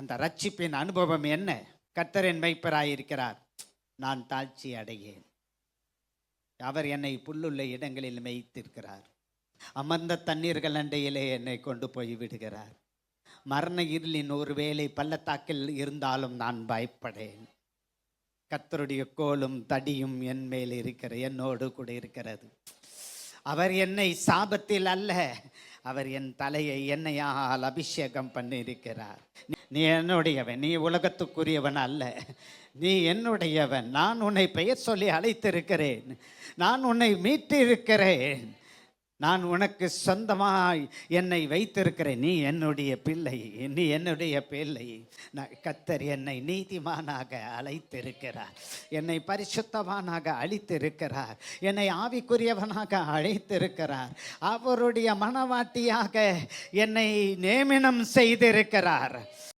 அந்த ரட்சிப்பின் அனுபவம் என்ன? கர்த்தர் என் மேய்ப்பராயிருக்கிறார், நான் தாழ்ச்சி அடையேன். அவர் என்னை புல்லுள்ள இடங்களில் மேய்த்திருக்கிறார். அமர்ந்த தண்ணீர்கள் அண்டையிலே என்னை கொண்டு போய் விடுகிறார். மரண இருளின் ஒருவேளை பள்ளத்தாக்கில் இருந்தாலும் நான் பயப்படேன். கர்த்தருடைய கோலும் தடியும் என் மேல் என்னோடு கூட இருக்கிறது. அவர் என்னை சாபத்தில் அல்ல, அவர் என் தலையை எண்ணெயால் அபிஷேகம் பண்ணியிருக்கிறார். நீ என்னுடையவன், நீ உலகத்துக்குரியவன் அல்ல, நீ என்னுடையவன். நான் உன்னை பெயர் சொல்லி அழைத்திருக்கிறேன், நான் உன்னை மீட்டிருக்கிறேன், நான் உனக்கு சொந்தமாய் என்னை வைத்திருக்கிறேன். நீ என்னுடைய பிள்ளை, நீ என்னுடைய பிள்ளை. கர்த்தர் என்னை நீதிமானாக அழைத்திருக்கிறார், என்னை பரிசுத்தவானாக அழைத்திருக்கிறார், என்னை ஆவிக்குரியவனாக அழைத்திருக்கிறார், அவருடைய மனவாட்டியாக என்னை நியமனம் செய்திருக்கிறார்.